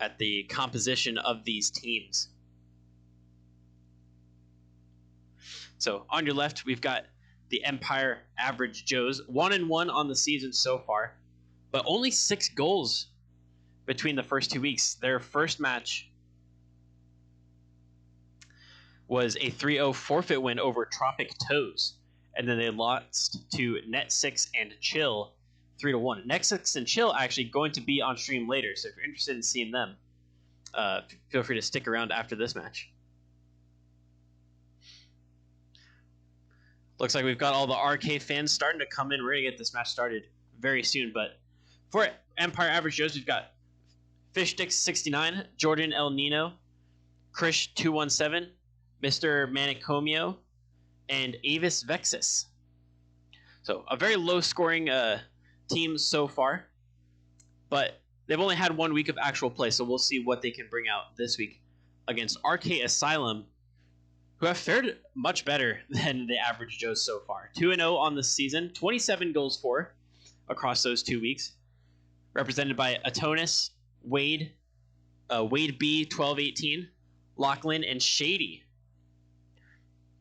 at the composition of these teams. So on your left, we've got the Empyre Average Joes, 1-1 on the season so far, but only 6 goals between the first 2 weeks. Their first match was a 3-0 forfeit win over Tropic Toes, and then they lost to Net6 and Chill 3-1. Net6 and Chill actually going to be on stream later, so if you're interested in seeing them, feel free to stick around after this match. Looks like we've got all the RK fans starting to come in. We're going to get this match started very soon, but for Empyre Average Joes, we've got Fishsticks69, Jordan El Nino, Krish217, Mr. Manicomio, and Avis Vexus. So a very low-scoring team so far, but they've only had 1 week of actual play, so we'll see what they can bring out this week against RK Asylum, who have fared much better than the Average Joes so far. 2-0 on the season, 27 goals for across those 2 weeks, represented by Atonis, Wade, Wade B, 12-18, Lachlan, and Shady.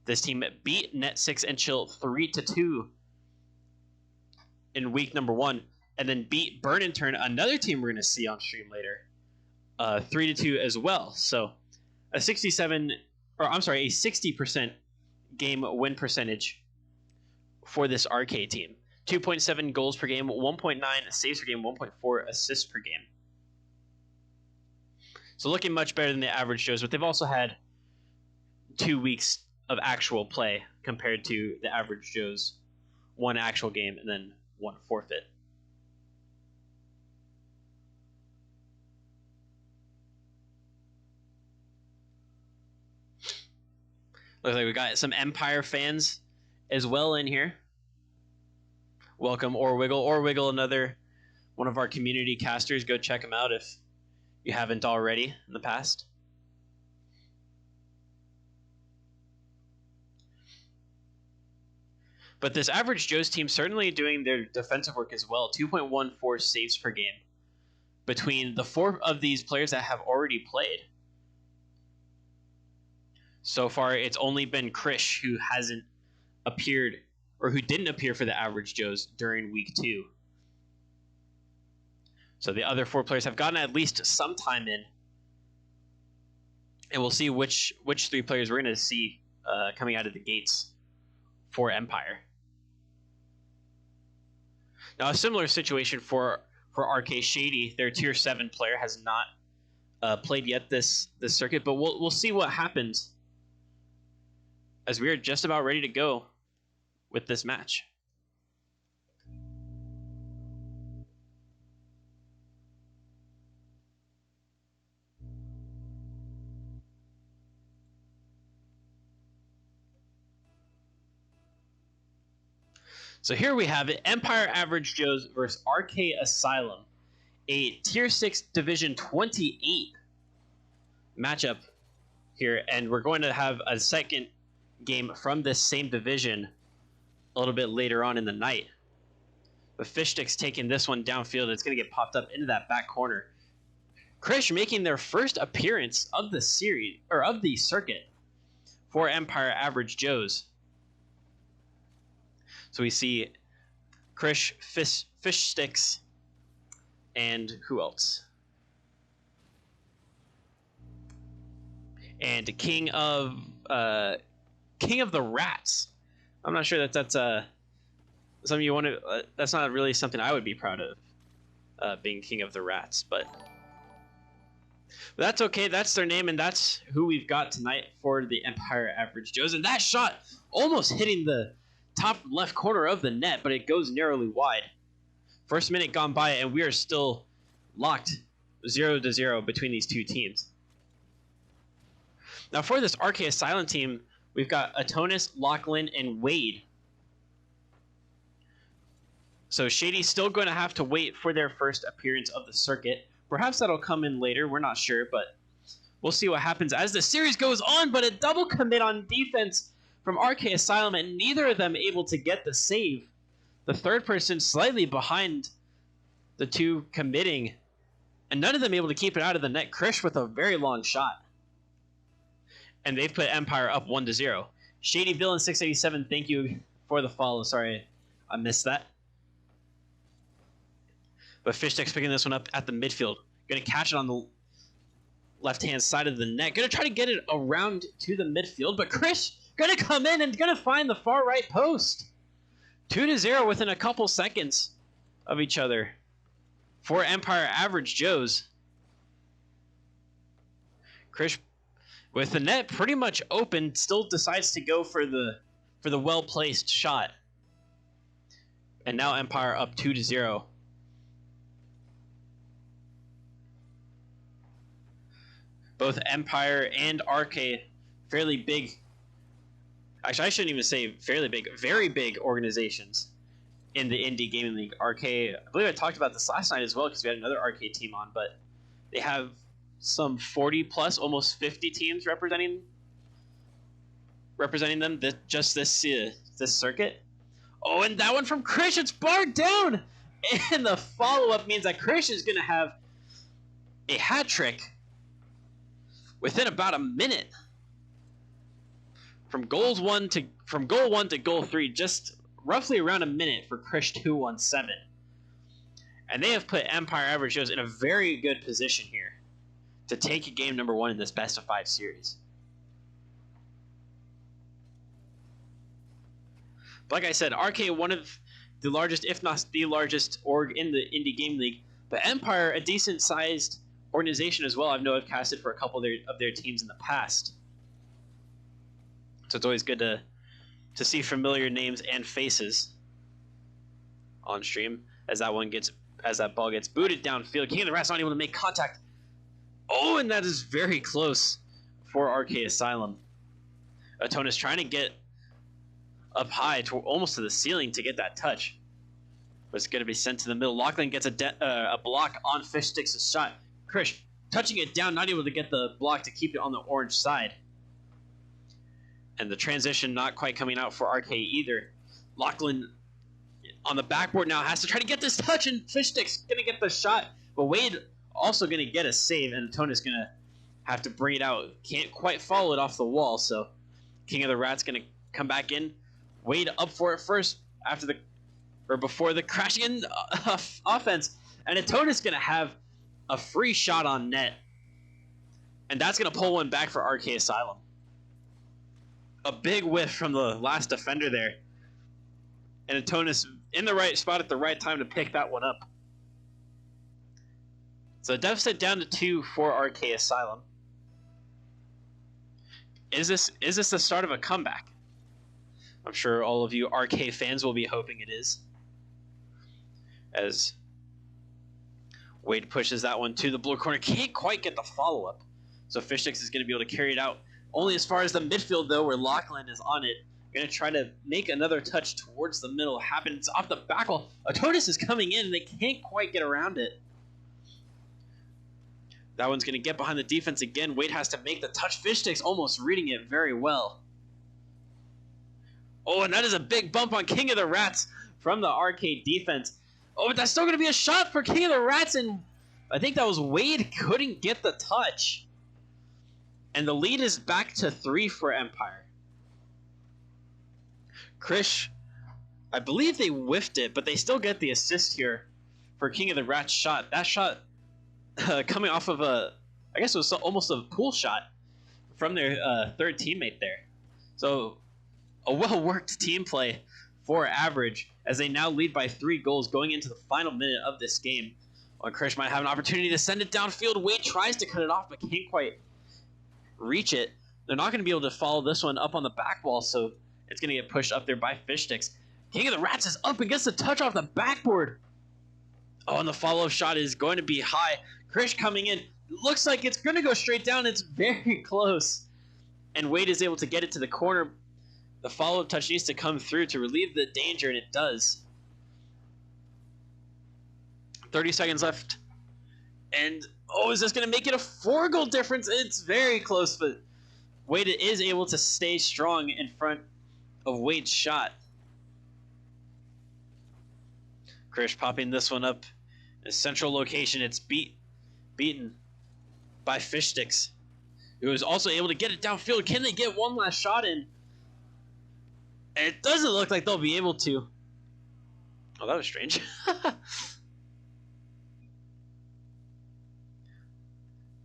This team beat Net6 and Chill 3-2 in week number 1, and then beat Burn and Turn, another team we're going to see on stream later, 3-2 as well. So a 60% game win percentage for this RK team. 2.7 goals per game, 1.9 saves per game, 1.4 assists per game. So looking much better than the Average Joes, but they've also had 2 weeks of actual play compared to the Average Joes, 1 actual game and then 1 forfeit. Looks like we got some Empyre fans as well in here. Welcome, Orwiggle. Orwiggle, another one of our community casters. Go check him out if you haven't already in the past. But this Average Joes team certainly doing their defensive work as well. 2.14 saves per game between the 4 of these players that have already played. So far, it's only been Krish who hasn't appeared, or who didn't appear for the Average Joes during week 2. So the other 4 players have gotten at least some time in, and we'll see which 3 players we're going to see coming out of the gates for Empyre. Now, a similar situation for RK Shady. Their tier 7 player has not played yet this circuit, but we'll see what happens as we are just about ready to go with this match. So here we have it, Empyre Average Joes versus RK Asylum, a tier 6 division 28 matchup here, and we're going to have a second game from this same division a little bit later on in the night. But Fishsticks taking this one downfield. It's going to get popped up into that back corner. Krish making their first appearance of the series, or of the circuit, for Empyre Average Joes. So we see Krish, Fishsticks, and who else? And King of the Rats. I'm not sure that's something you want to. That's not really something I would be proud of, being King of the Rats. But that's okay. That's their name, and that's who we've got tonight for the Empyre Average Joes. And that shot almost hitting the top left corner of the net, but it goes narrowly wide. First minute gone by, and we are still locked 0-0 between these 2 teams. Now for this RK Asylum team, we've got Atonis, Lachlan, and Wade. So Shady's still going to have to wait for their first appearance of the circuit. Perhaps that'll come in later, we're not sure, but we'll see what happens as the series goes on. But a double commit on defense from RK Asylum, and neither of them able to get the save. The third person slightly behind the 2 committing And none of them able to keep it out of the net. Krish with a very long shot. And they've put Empyre up 1-0. Shady Villain 687, thank you for the follow. Sorry, I missed that. But Fishstick's picking this one up at the midfield. Going to catch it on the left-hand side of the net. Going to try to get it around to the midfield. But Krish going to come in and going to find the far right post. 2-0 within a couple seconds of each other for Empyre Average Joes. Krish, with the net pretty much open, still decides to go for the well-placed shot. And now Empyre up 2-0. Both Empyre and RK, fairly big. Actually, I shouldn't even say fairly big, very big organizations in the Indy Gaming League. RK, I believe I talked about this last night as well because we had another RK team on, but they have some 40 plus, almost 50 teams representing them. Just this circuit. Oh, and that one from Krish, it's barred down, and the follow up means that Krish is going to have a hat trick within about a minute. From goal 1 to goal 3, just roughly around a minute for Krish 217. And they have put Empyre Average Joes in a very good position here to take game number 1 in this best of 5 series. But like I said, RK, one of the largest, if not the largest org in the Indie Game League, but Empyre, a decent sized organization as well. I've casted for a couple of their teams in the past. So it's always good to see familiar names and faces on stream as that ball gets booted downfield. King of the Rats not able to make contact. Oh, and that is very close for RK Asylum. Atonis trying to get up high, almost to the ceiling to get that touch. But it's going to be sent to the middle. Lachlan gets a block on Fishstick's shot. Krish touching it down, not able to get the block to keep it on the orange side. And the transition not quite coming out for RK either. Lachlan on the backboard now has to try to get this touch, and Fishstick's going to get the shot. But Wade also going to get a save, and Atonis going to have to bring it out. Can't quite follow it off the wall, so King of the Rats going to come back in. Wade up for it first before the crashing in offense. And Atonis going to have a free shot on net. And that's going to pull one back for RK Asylum. A big whiff from the last defender there. And Atonis in the right spot at the right time to pick that one up. So deficit down to 2 for RK Asylum. Is this the start of a comeback? I'm sure all of you RK fans will be hoping it is. As Wade pushes that one to the blue corner. Can't quite get the follow-up. So Fishsticks is going to be able to carry it out. Only as far as the midfield, though, where Lachlan is on it. Going to try to make another touch towards the middle. Happens off the back wall. Atonis is coming in, and they can't quite get around it. That one's going to get behind the defense again. Wade has to make the touch. Fishsticks almost reading it very well. Oh, and that is a big bump on King of the Rats from the arcade defense. Oh, but that's still going to be a shot for King of the Rats, and I think that was Wade couldn't get the touch. And the lead is back to 3 for Empyre. Krish, I believe they whiffed it, but they still get the assist here for King of the Rats shot. That shot coming off of I guess it was almost a pool shot from their third teammate there. So a well-worked team play for Average as they now lead by 3 goals going into the final minute of this game. Well, Krish might have an opportunity to send it downfield. Wade tries to cut it off, but can't quite reach it. They're not going to be able to follow this one up on the back wall, so it's going to get pushed up there by Fishsticks. King of the Rats is up and gets the touch off the backboard. Oh, and the follow-up shot is going to be high. Krish coming in. Looks like it's going to go straight down. It's very close. And Wade is able to get it to the corner. The follow-up touch needs to come through to relieve the danger, and it does. 30 seconds left. And, oh, is this going to make it a 4-goal difference? It's very close, but Wade is able to stay strong in front of Wade's shot. Krish popping this one up in a central location. It's beat beaten by Fish Sticks, who was also able to get it downfield. Can they get one last shot in? And it doesn't look like they'll be able to. Oh, that was strange.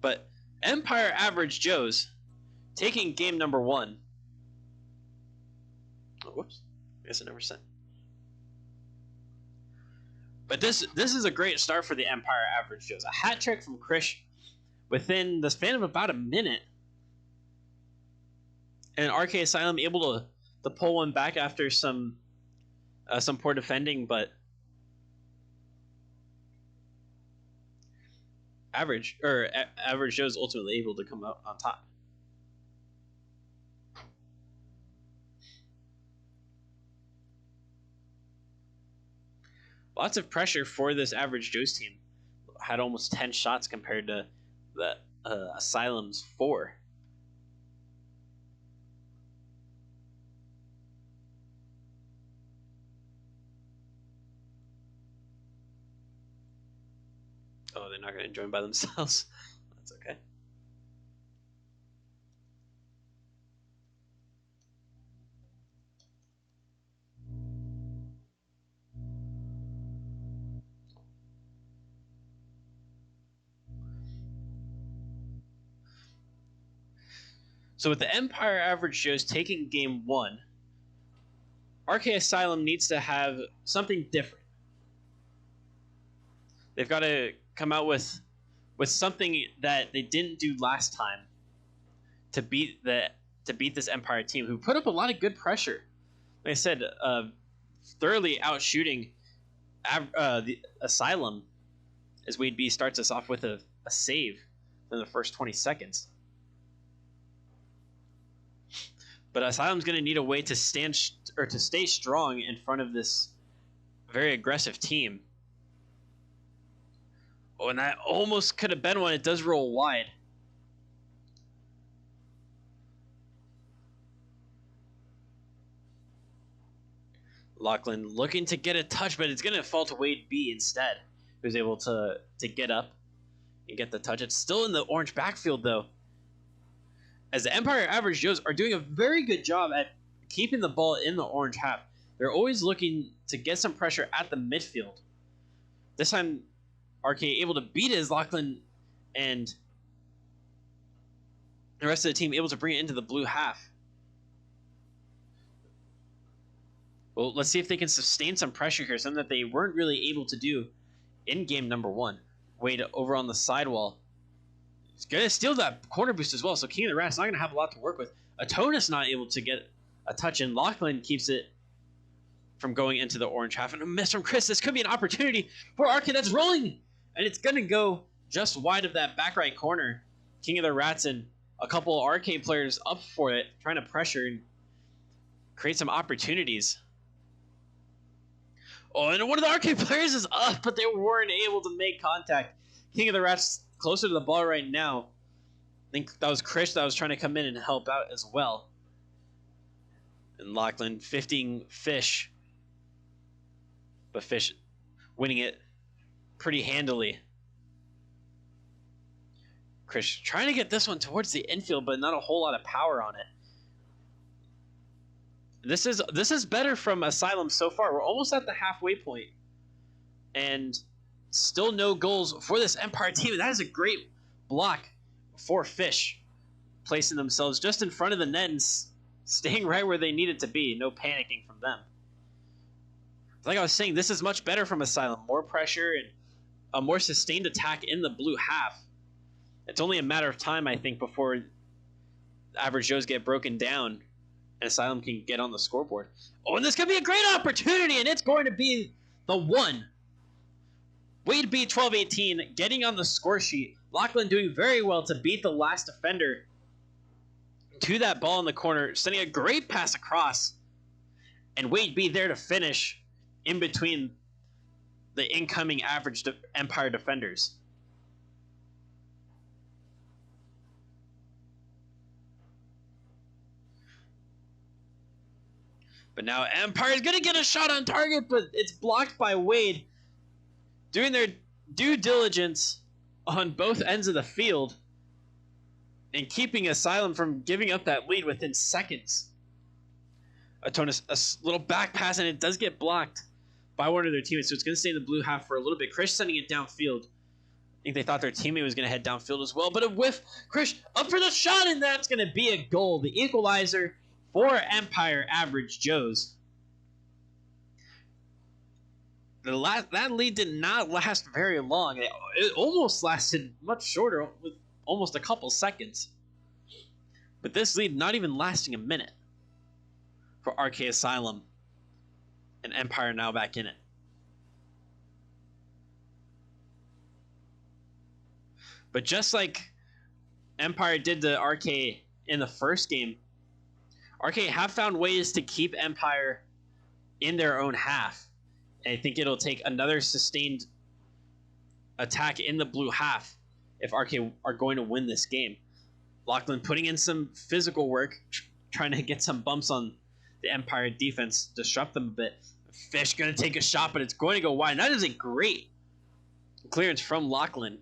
But Empyre Average Joe's taking game number 1. Oh, whoops. I guess I never sent. But this is a great start for the Empyre Average Joe's. A hat trick from Krish within the span of about a minute. And RK Asylum able to pull one back after some poor defending, but Average Joe's ultimately able to come out on top. Lots of pressure for this Average Joe's team. Had almost 10 shots compared to the Asylum's 4. Oh, they're not going to join by themselves. That's okay. So with the Empyre Average Joe's taking game 1, RK Asylum needs to have something different. They've got to come out with something that they didn't do last time to beat this Empyre team, who put up a lot of good pressure. Like I said, thoroughly outshooting the Asylum, as Wade B starts us off with a save in the first 20 seconds. But Asylum's going to need a way to stay strong in front of this very aggressive team. Oh, and that almost could have been one. It does roll wide. Lachlan looking to get a touch, but it's going to fall to Wade B instead, who's able to get up and get the touch. It's still in the orange backfield, though, as the Empyre Average Joe's are doing a very good job at keeping the ball in the orange half. They're always looking to get some pressure at the midfield. This time, RK able to beat it as Lachlan and the rest of the team able to bring it into the blue half. Well, let's see if they can sustain some pressure here, something that they weren't really able to do in game number 1. Wade over on the sidewall. He's going to steal that corner boost as well, so King of the Rat's not going to have a lot to work with. Atona's not able to get a touch in. Lachlan keeps it from going into the orange half. And a miss from Chris. This could be an opportunity for RK that's rolling. And it's going to go just wide of that back right corner. King of the Rats and a couple of RK players up for it, trying to pressure and create some opportunities. Oh, and one of the RK players is up, but they weren't able to make contact. King of the Rats closer to the ball right now. I think that was Krish that was trying to come in and help out as well. And Lachlan 15 Fish. But Fish winning it pretty handily. Krish trying to get this one towards the infield, but not a whole lot of power on it. This is better from Asylum so far. We're almost at the halfway point. And still no goals for this Empyre team. And that is a great block for Fish, placing themselves just in front of the net and staying right where they needed to be. No panicking from them. Like I was saying, this is much better from Asylum. More pressure and a more sustained attack in the blue half. It's only a matter of time, I think, before Average Joe's get broken down and Asylum can get on the scoreboard. Oh, and this could be a great opportunity, and it's going to be the one. Wade B 12-18 getting on the score sheet. Lachlan doing very well to beat the last defender to that ball in the corner, sending a great pass across. And Wade B there to finish in between the incoming Average Empyre defenders. But now Empyre is going to get a shot on target, but it's blocked by Wade. Doing their due diligence on both ends of the field and keeping Asylum from giving up that lead within seconds. A little back pass, and it does get blocked by one of their teammates, so it's going to stay in the blue half for a little bit. Krish sending it downfield. I think they thought their teammate was going to head downfield as well, but a whiff. Krish up for the shot, and that's going to be a goal. The equalizer for Empyre Average Joes. That lead did not last very long. It almost lasted much shorter, with almost a couple seconds. But this lead not even lasting a minute for RK Asylum, and Empyre now back in it. But just like Empyre did to RK in the first game, RK have found ways to keep Empyre in their own half. And I think it'll take another sustained attack in the blue half if RK are going to win this game. Lachlan putting in some physical work, trying to get some bumps on the Empyre defense, disrupt them a bit. Fish going to take a shot, but it's going to go wide. And that is a great clearance from Lachlan.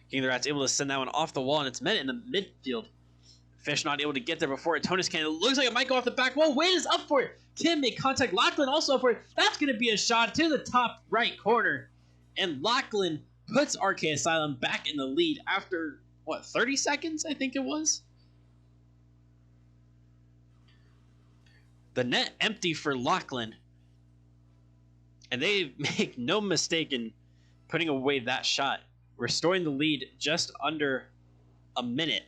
King of the Rats able to send that one off the wall, and it's met in the midfield. Fish not able to get there before Atonis can. It looks like it might go off the back wall. Wade is up for it. Kim make contact. Lachlan also up for it. That's going to be a shot to the top right corner. And Lachlan puts RK Asylum back in the lead after, 30 seconds, I think it was? The net empty for Lachlan. And they make no mistake in putting away that shot, restoring the lead just under a minute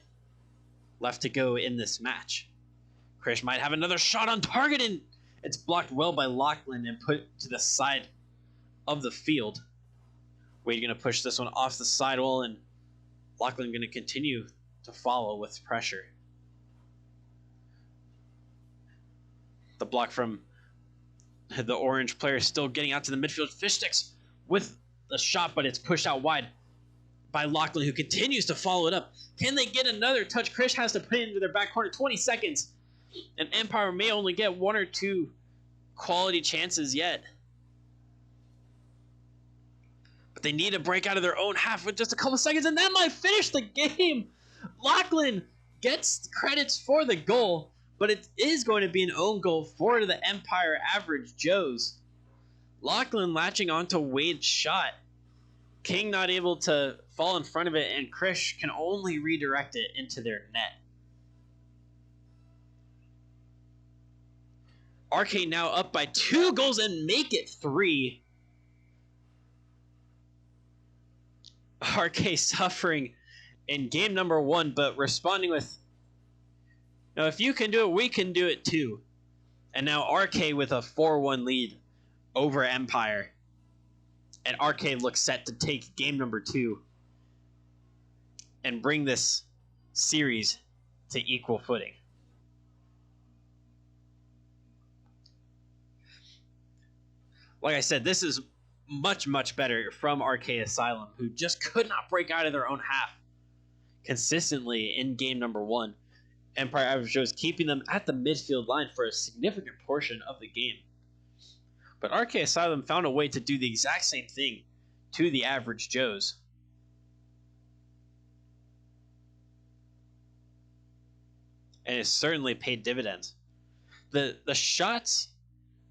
left to go in this match. Krish might have another shot on target, and it's blocked well by Lachlan and put to the side of the field. Wade going to push this one off the sidewall, and Lachlan going to continue to follow with pressure. The block from the orange player still getting out to the midfield. Fish sticks with the shot, but it's pushed out wide by Lachlan, who continues to follow it up. Can they get another touch? Krish has to put it into their back corner. 20 seconds. And Empyre may only get one or two quality chances yet. But they need to break out of their own half with just a couple seconds, and that might finish the game. Lachlan gets credits for the goal, but it is going to be an own goal for the Empyre Average Joes. Lachlan latching onto Wade's shot. King not able to fall in front of it, and Krish can only redirect it into their net. RK now up by 2 goals and make it 3. RK suffering in game number 1, but responding with, now if you can do it, we can do it too. And now RK with a 4-1 lead over Empyre. And RK looks set to take game number 2 and bring this series to equal footing. Like I said, this is much, much better from RK Asylum, who just could not break out of their own half consistently in game number 1. Empyre Average Joes keeping them at the midfield line for a significant portion of the game. But RK Asylum found a way to do the exact same thing to the Average Joes. And it's certainly paid dividends. The shots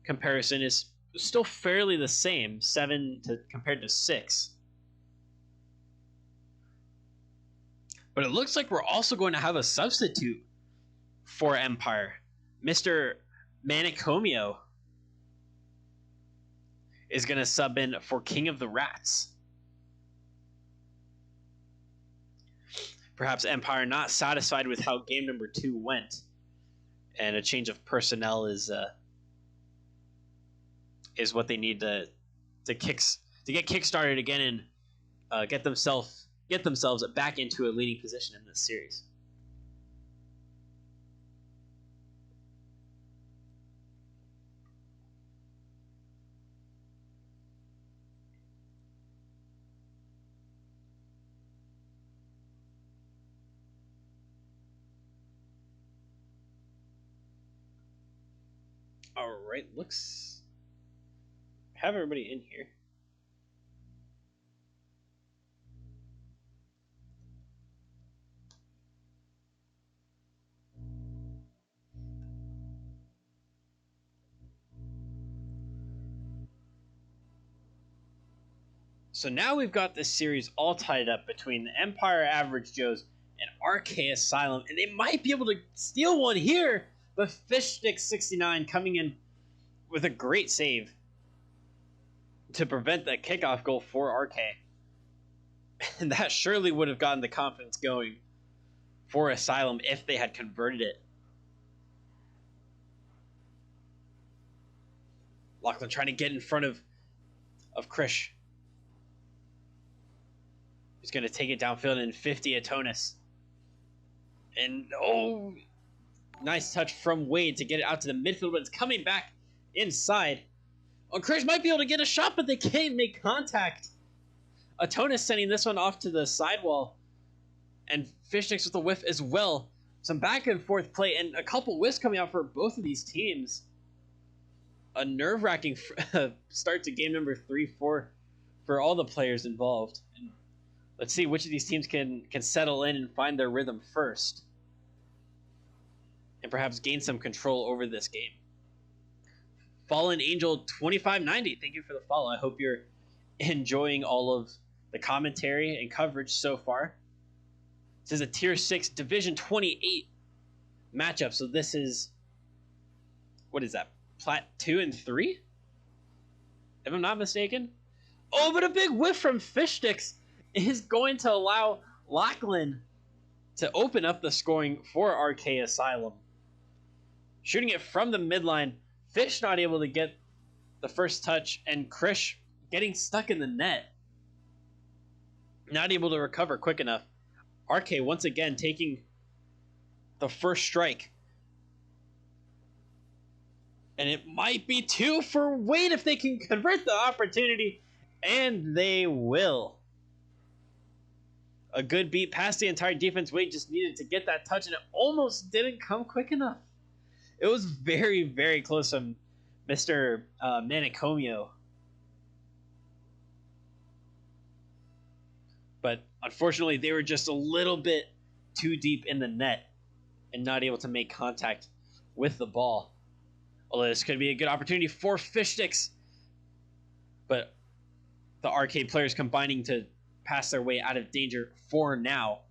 comparison is still fairly the same, 7 compared to 6. But it looks like we're also going to have a substitute for Empyre. Mr. Manicomio is going to sub in for King of the Rats. Perhaps Empyre not satisfied with how game number 2 went, and a change of personnel is what they need to get kickstarted again and get themselves back into a leading position in this series. All right, looks have everybody in here. So now we've got this series all tied up between the Empyre Average Joes and RK Asylum, and they might be able to steal one here, but Fishstick69 coming in with a great save to prevent that kickoff goal for RK. And that surely would have gotten the confidence going for Asylum if they had converted it. Lachlan trying to get in front of Krish. He's going to take it downfield in 50 Atonis. And, oh, nice touch from Wade to get it out to the midfield, but it's coming back inside. Oh, Krish might be able to get a shot, but they can't make contact. Atonis sending this one off to the sidewall. And Fishsticks with a whiff as well. Some back and forth play and a couple whiffs coming out for both of these teams. A nerve-wracking start to game number 3 for all the players involved. And let's see which of these teams can settle in and find their rhythm first. And perhaps gain some control over this game. Fallen Angel 2590, thank you for the follow. I hope you're enjoying all of the commentary and coverage so far. This is a Tier 6 Division 28 matchup, so this is, what is that, Plat 2 and 3? If I'm not mistaken. Oh, but a big whiff from Fishsticks is going to allow Lachlan to open up the scoring for RK Asylum. Shooting it from the midline, Fish not able to get the first touch, and Krish getting stuck in the net. Not able to recover quick enough. RK once again taking the first strike. And it might be 2 for Wade if they can convert the opportunity. And they will. A good beat past the entire defense. Wade just needed to get that touch, and it almost didn't come quick enough. It was very, very close from Mr. Manicomio. But unfortunately, they were just a little bit too deep in the net and not able to make contact with the ball. Although this could be a good opportunity for Fishsticks. But the arcade players combining to pass their way out of danger for now.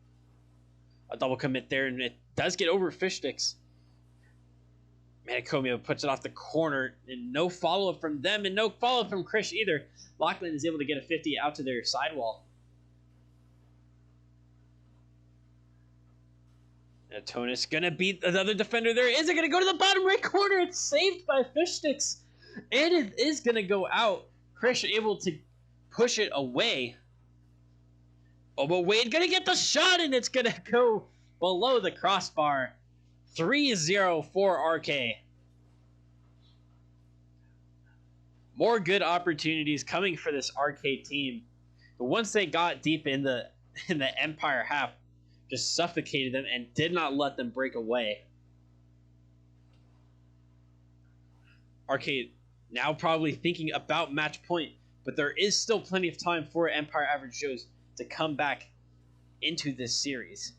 A double commit there, and it does get over Fishsticks. Manicomio puts it off the corner, and no follow-up from them, and no follow-up from Krish either. Lachlan is able to get a 50 out to their sidewall. Atonis gonna beat another defender there. Is it gonna go to the bottom right corner? It's saved by Fishsticks. And it is gonna go out. Krish able to push it away. Oh, but Wade gonna get the shot, and it's gonna go below the crossbar. 3-0 for RK. More good opportunities coming for this RK team. But once they got deep in the Empyre half, just suffocated them and did not let them break away. RK now probably thinking about match point, but there is still plenty of time for Empyre Average Joes to come back into this series.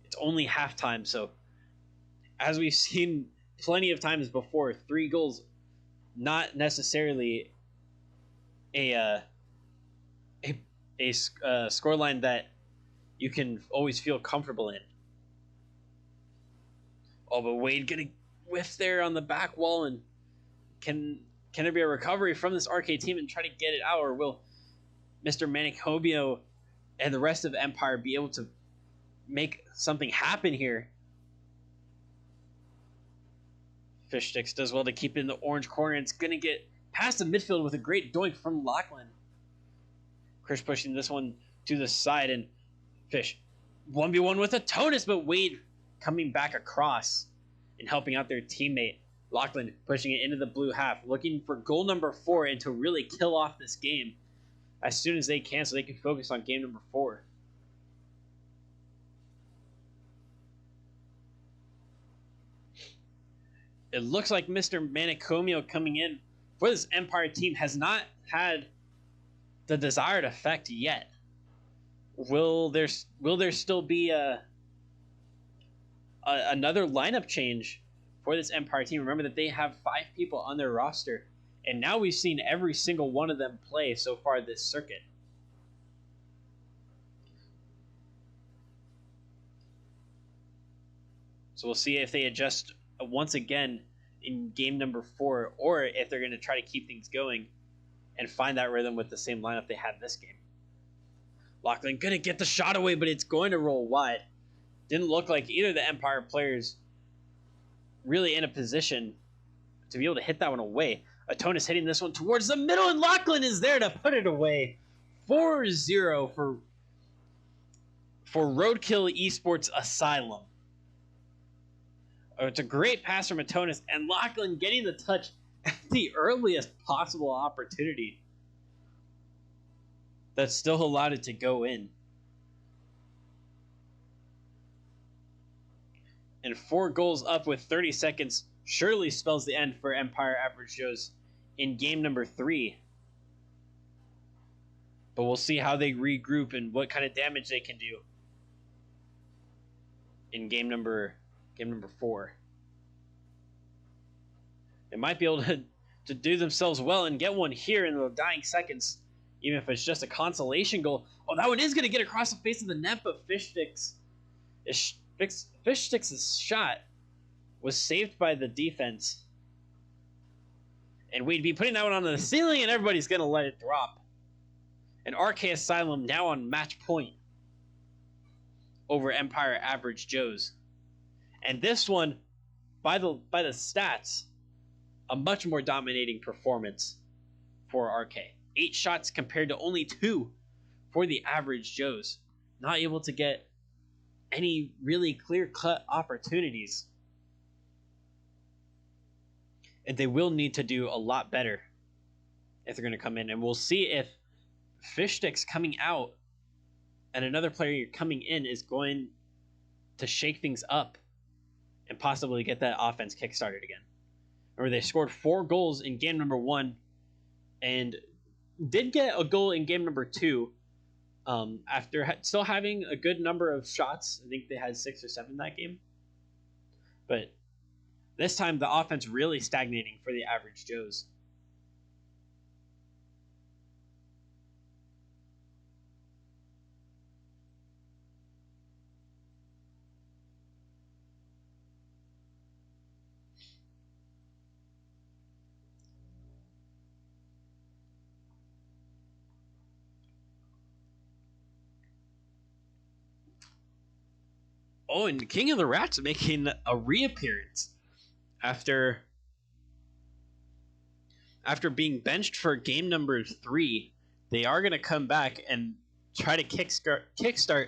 It's only halftime, so as we've seen plenty of times before, 3 goals, not necessarily a scoreline that you can always feel comfortable in. Oh, but Wade gonna whiff there on the back wall, and can there be a recovery from this RK team and try to get it out, or will Mr. Manicomio and the rest of Empyre be able to make something happen here? Fishsticks does well to keep it in the orange corner. It's going to get past the midfield with a great doink from Lachlan. Krish pushing this one to the side, and Fish 1v1 with Atonis, but Wade coming back across and helping out their teammate. Lachlan pushing it into the blue half, looking for goal number 4 and to really kill off this game as soon as they can so they can focus on game number 4. It looks like Mr. Manicomio coming in for this Empyre team has not had the desired effect yet. Will there still be another lineup change for this Empyre team? Remember that they have 5 people on their roster, And now we've seen every single one of them play so far this circuit. So we'll see if they adjust once again in game number 4, or if they're going to try to keep things going and find that rhythm with the same lineup they had this game. Lachlan going to get the shot away, but it's going to roll wide. Didn't look like either of the Empyre players really in a position to be able to hit that one away. Atonis hitting this one towards the middle, and Lachlan is there to put it away. 4-0 for Roadkill Esports Asylum. Oh, it's a great pass from Atonis, and Lachlan getting the touch at the earliest possible opportunity. That's still allowed it to go in. And 4 goals up with 30 seconds surely spells the end for Empyre Average Joe's in game number 3. But we'll see how they regroup and what kind of damage they can do in game number 4. They might be able to do themselves well and get one here in the dying seconds, even if it's just a consolation goal. Oh, that one is going to get across the face of the net, but Fishsticks' shot was saved by the defense. And we'd be putting that one on the ceiling, and everybody's going to let it drop. And RK Asylum now on match point over Empyre Average Joe's. And this one, by the stats, a much more dominating performance for RK. 8 shots compared to only 2 for the Average Joe's. Not able to get any really clear-cut opportunities. And they will need to do a lot better if they're going to come in. And we'll see if Fishsticks coming out and another player coming in is going to shake things up and possibly get that offense kickstarted again. Remember, they scored 4 goals in game number 1 and did get a goal in game number 2 after still having a good number of shots. I think they had 6 or 7 that game. But this time, the offense really stagnating for the Average Joe's. Oh, and King of the Rats making a reappearance after being benched for game number 3. They are going to come back and try to kickstart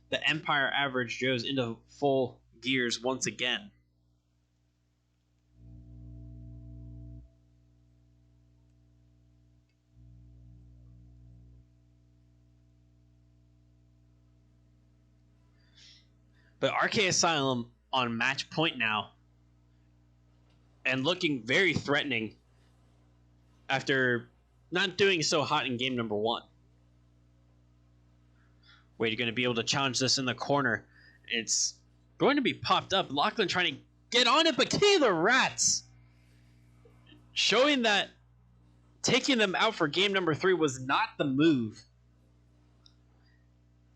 the Empyre Average Joe's into full gears once again. But RK Asylum on match point now and looking very threatening after not doing so hot in game number 1. Wait, you're going to be able to challenge this in the corner. It's going to be popped up. Lachlan trying to get on it, but King of the Rats showing that taking them out for game number 3 was not the move.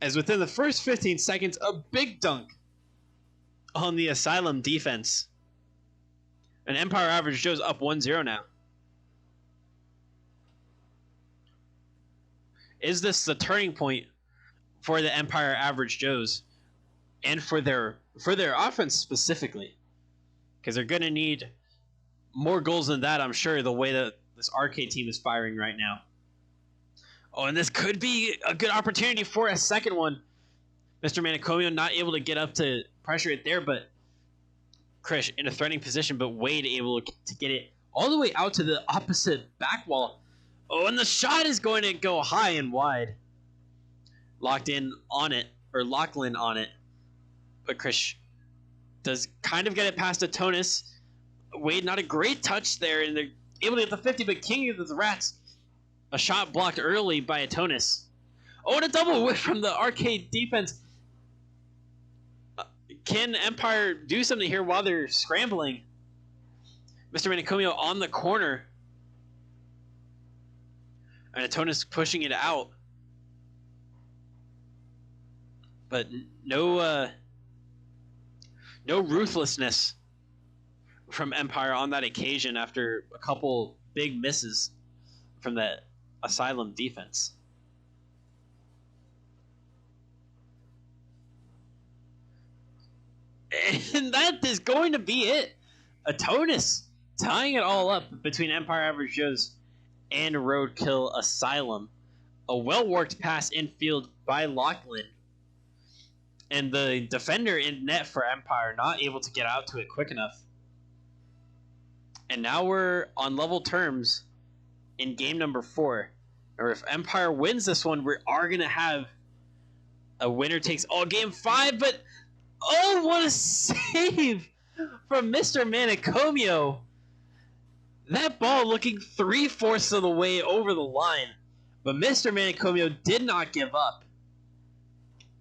As within the first 15 seconds, a big dunk on the Asylum defense. And Empyre Average Joe's up 1-0 now. Is this the turning point for the Empyre Average Joe's and for their offense specifically? Because they're going to need more goals than that, I'm sure, the way that this RK team is firing right now. Oh, and this could be a good opportunity for a second one. Mr. Manicomio not able to get up to pressure it there, but Krish in a threatening position, but Wade able to get it all the way out to the opposite back wall. Oh, and the shot is going to go high and wide. Lachlan on it, but Krish does kind of get it past Atonis. Wade, not a great touch there, and they're able to get the 50, but King of the Rats, a shot blocked early by Atonis. Oh, and a double whip from the arcade defense. Can Empyre do something here while they're scrambling? Mr. Manicomio on the corner. And Atonis pushing it out. But no ruthlessness from Empyre on that occasion after a couple big misses from that Asylum defense. And that is going to be it. Atonis tying it all up between Empyre Average Joe's and Roadkill Asylum. A well-worked pass infield by Lachlan. And the defender in net for Empyre not able to get out to it quick enough. And now we're on level terms in game number 4. Or if Empyre wins this one, we are going to have a winner takes all game 5. But, oh, what a save from Mr. Manicomio. That ball looking 3/4 of the way over the line. But Mr. Manicomio did not give up.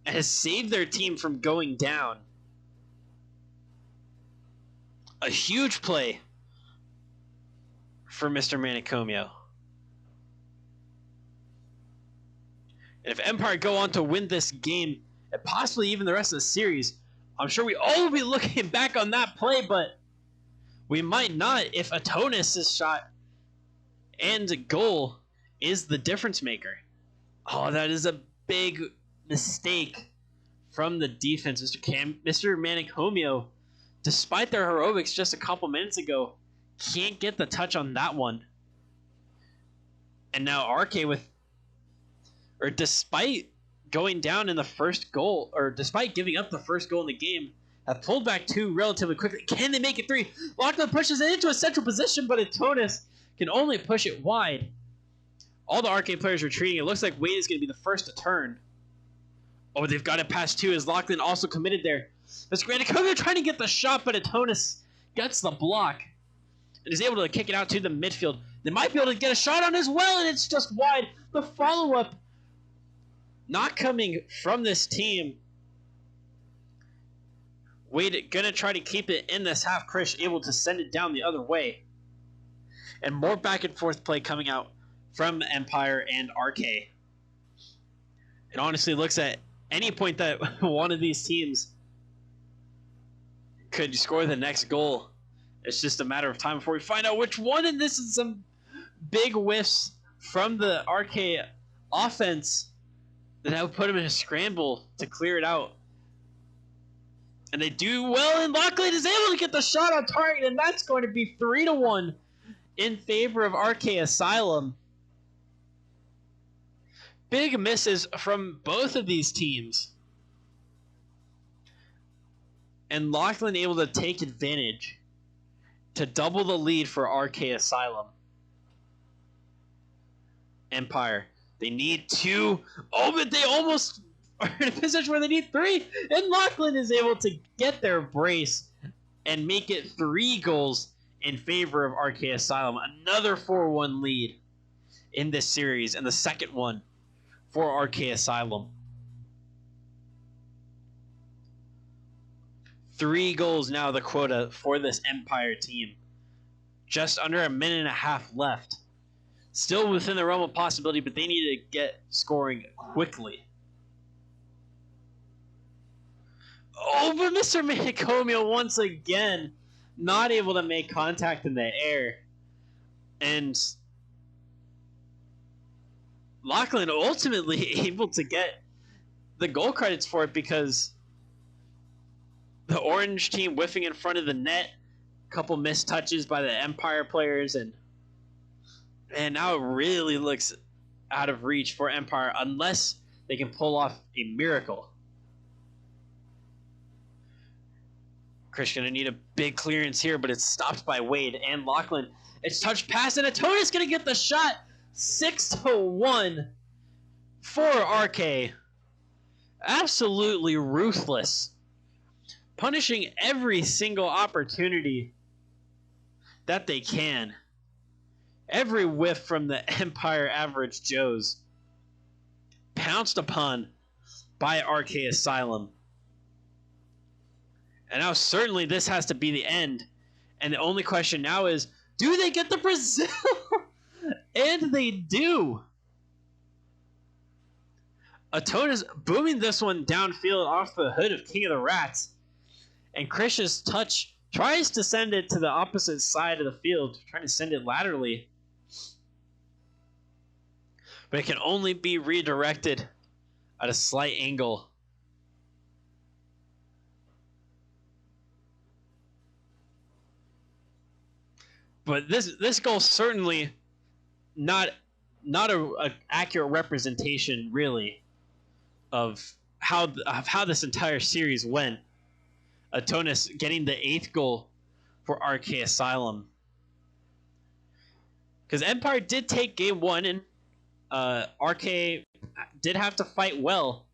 And has saved their team from going down. A huge play for Mr. Manicomio. And if Empyre go on to win this game, and possibly even the rest of the series, I'm sure we all will be looking back on that play, but we might not if Atonis' shot and goal is the difference maker. Oh, that is a big mistake from the defense. Mr. Manicomio, despite their heroics just a couple minutes ago, can't get the touch on that one. And now RK despite going down in the first goal, or despite giving up the first goal in the game, have pulled back 2 relatively quickly. Can they make it 3? Lachlan pushes it into a central position, but Atonis can only push it wide. All the RK players retreating. It looks like Wade is going to be the first to turn. Oh, they've got it past 2 as Lachlan also committed there. Mr. Manicomio trying to get the shot, but Atonis gets the block and is able to kick it out to the midfield. They might be able to get a shot on as well, and it's just wide. The follow-up not coming from this team. Wade gonna try to keep it in this half. Krish able to send it down the other way. And more back and forth play coming out from Empyre and RK. It honestly looks at any point that one of these teams could score the next goal. It's just a matter of time before we find out which one. And this is some big whiffs from the RK offense that have put him in a scramble to clear it out. And they do well, and Lachlan is able to get the shot on target, and that's going to be 3-1 in favor of RK Asylum. Big misses from both of these teams. And Lachlan able to take advantage to double the lead for RK Asylum. Empyre, they need 2. Oh, but they almost are in a position where they need 3. And Lachlan is able to get their brace and make it 3 goals in favor of RK Asylum. Another 4-1 lead in this series, and the second one for RK Asylum. 3 goals now the quota for this Empyre team. Just under a minute and a half left. Still within the realm of possibility, but they need to get scoring quickly. Oh, but Mr. Manicomio once again not able to make contact in the air. And Lachlan ultimately able to get the goal credits for it because the orange team whiffing in front of the net, a couple missed touches by the Empyre players, and now it really looks out of reach for Empyre unless they can pull off a miracle. Krish gonna need a big clearance here, but it's stopped by Wade and Lachlan. It's touched pass, and Atonis gonna get the shot. 6-1 for RK. Absolutely ruthless. Punishing every single opportunity that they can. Every whiff from the Empyre Average Joes pounced upon by RK Asylum. And now certainly this has to be the end. And the only question now is, do they get the Brazil? And they do. Atona's booming this one downfield off the hood of King of the Rats. And Krish's touch tries to send it to the opposite side of the field, trying to send it laterally. But it can only be redirected at a slight angle. But this goal certainly not a accurate representation, really, of how this entire series went. Atonis getting the 8th goal for RK Asylum. Because Empyre did take game 1, and RK did have to fight well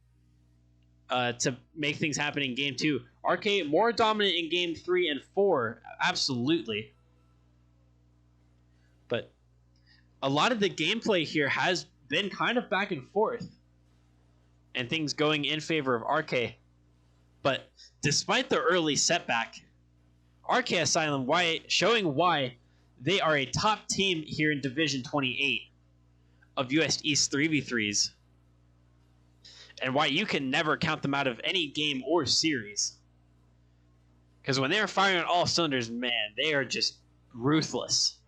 to make things happen in game 2. RK more dominant in game 3 and 4, absolutely. But a lot of the gameplay here has been kind of back and forth, and things going in favor of RK. But despite the early setback, RK Asylum showing why they are a top team here in Division 28 of US East 3v3s, and why you can never count them out of any game or series. Because when they're firing on all cylinders, man, they are just ruthless.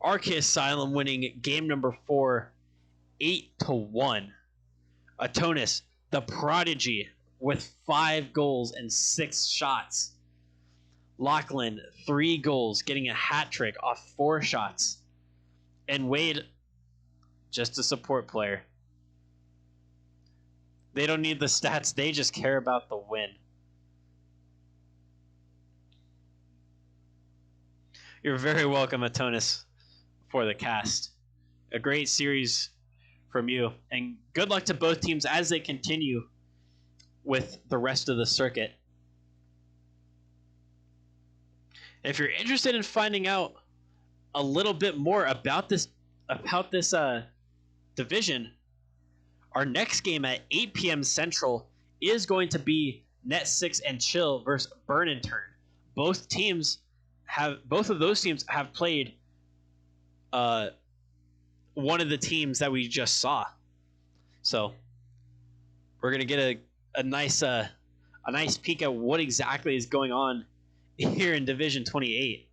RK Asylum winning game number 4, 8-1. Atonis, the prodigy, with 5 goals and 6 shots. Lachlan, 3 goals, getting a hat trick off 4 shots. And Wade, just a support player. They don't need the stats, they just care about the win. You're very welcome, Atonis, for the cast. A great series from you, and good luck to both teams as they continue with the rest of the circuit. If you're interested in finding out a little bit more about this division, our next game at 8 p.m. Central is going to be Net 6 and Chill versus Burn and Turn. Both of those teams have played one of the teams that we just saw. So we're gonna get a nice peek at what exactly is going on here in Division 28.